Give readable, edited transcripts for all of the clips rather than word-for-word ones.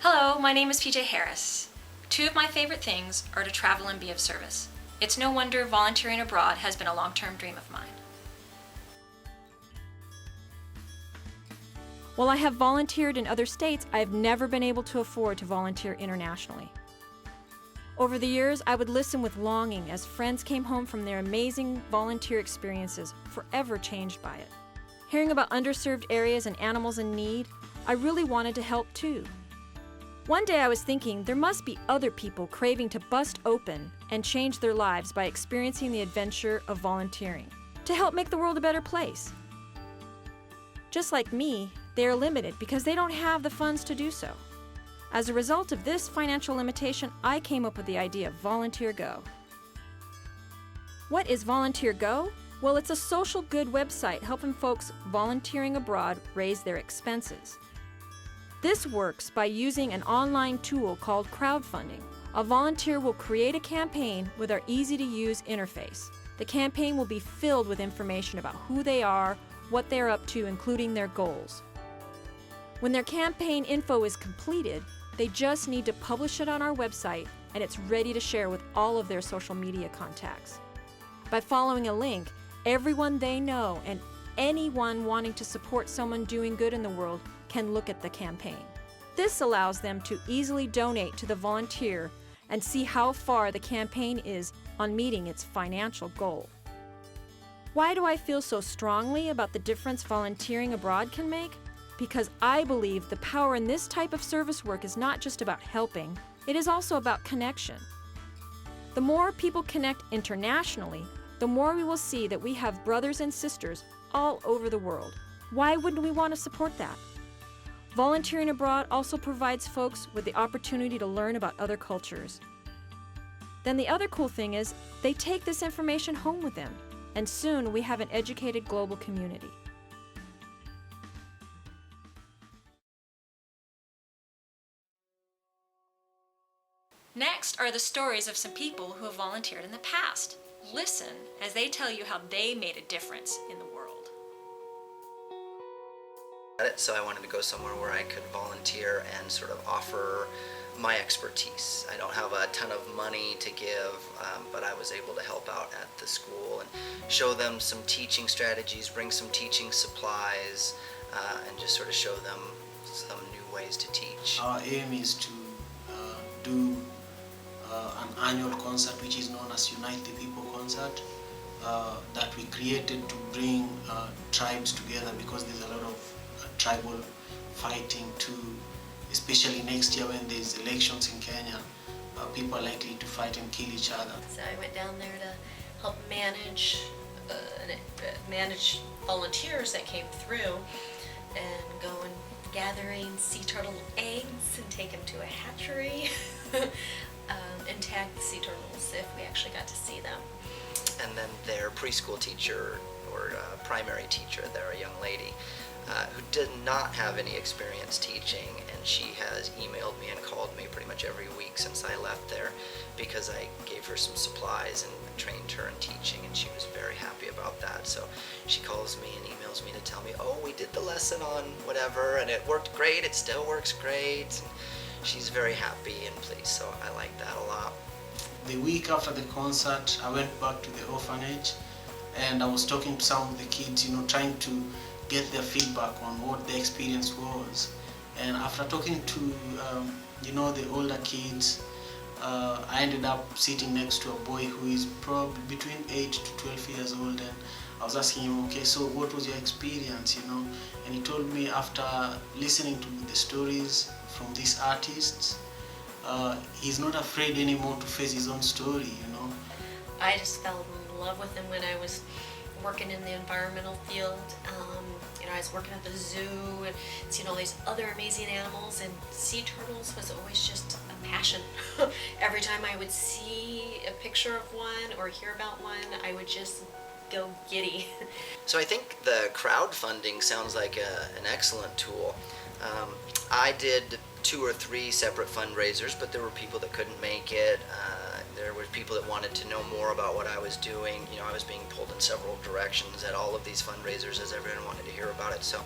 Hello, my name is PJ Harris. Two of my favorite things are to travel and be of service. It's no wonder volunteering abroad has been a long-term dream of mine. While I have volunteered in other states, I have never been able to afford to volunteer internationally. Over the years, I would listen with longing as friends came home from their amazing volunteer experiences, forever changed by it. Hearing about underserved areas and animals in need, I really wanted to help too. One day I was thinking there must be other people craving to bust open and change their lives by experiencing the adventure of volunteering, to help make the world a better place. Just like me, they are limited because they don't have the funds to do so. As a result of this financial limitation, I came up with the idea of VolunteerGo. What is VolunteerGo? Well, it's a social good website helping folks volunteering abroad raise their expenses. This works by using an online tool called Crowdfunding. A volunteer will create a campaign with our easy-to-use interface. The campaign will be filled with information about who they are, what they're up to, including their goals. When their campaign info is completed, they just need to publish it on our website and it's ready to share with all of their social media contacts. By following a link, everyone they know and anyone wanting to support someone doing good in the world can look at the campaign. This allows them to easily donate to the volunteer and see how far the campaign is on meeting its financial goal. Why do I feel so strongly about the difference volunteering abroad can make? Because I believe the power in this type of service work is not just about helping, it is also about connection. The more people connect internationally, the more we will see that we have brothers and sisters all over the world. Why wouldn't we want to support that? Volunteering abroad also provides folks with the opportunity to learn about other cultures. Then the other cool thing is, they take this information home with them, and soon we have an educated global community. Next are the stories of some people who have volunteered in the past. Listen as they tell you how they made a difference in the world. So I wanted to go somewhere where I could volunteer and sort of offer my expertise. I don't have a ton of money to give, but I was able to help out at the school and show them some teaching strategies, bring some teaching supplies, and just sort of show them some new ways to teach. Our aim is to do an annual concert which is known as Unite the People concert that we created to bring tribes together, because there's a lot of tribal fighting too, especially next year when there's elections in Kenya. People are likely to fight and kill each other. So I went down there to help manage volunteers that came through and go and gathering sea turtle eggs and take them to a hatchery and tag the sea turtles if we actually got to see them. And then their preschool teacher or primary teacher, they're a young lady who did not have any experience teaching, and she has emailed me and called me pretty much every week since I left there because I gave her some supplies and trained her in teaching, and she was very happy about that. So she calls me and emails me to tell me, oh, we did the lesson on whatever and it worked great, it still works great. And she's very happy and pleased, so I like that a lot. The week after the concert, I went back to the orphanage and I was talking to some of the kids, trying to get their feedback on what the experience was. And after talking to the older kids, I ended up sitting next to a boy who is probably between 8 to 12 years old, and I was asking him, okay, so what was your experience, And he told me after listening to the stories from these artists, he's not afraid anymore to face his own story, I just fell in love with him when I was working in the environmental field. I was working at the zoo and seeing all these other amazing animals, and sea turtles was always just a passion. Every time I would see a picture of one or hear about one, I would just go giddy. So I think the crowdfunding sounds like an excellent tool. I did 2 or 3 separate fundraisers, but there were people that couldn't make it. There were people that wanted to know more about what I was doing. I was being pulled in several directions at all of these fundraisers as everyone wanted to hear about it. So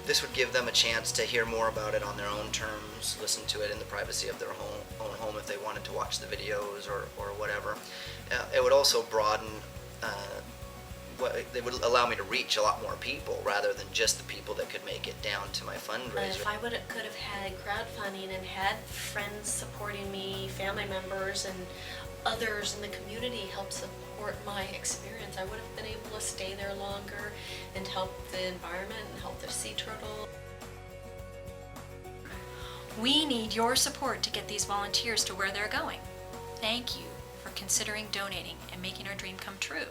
This would give them a chance to hear more about it on their own terms, listen to it in the privacy of their own home if they wanted to watch the videos or whatever. It would also broaden, they would allow me to reach a lot more people rather than just the people that could make it down to my fundraiser. If I could have had crowdfunding and had friends supporting me, family members, and others in the community help support my experience, I would have been able to stay there longer and help the environment and help the sea turtle. We need your support to get these volunteers to where they're going. Thank you for considering donating and making our dream come true.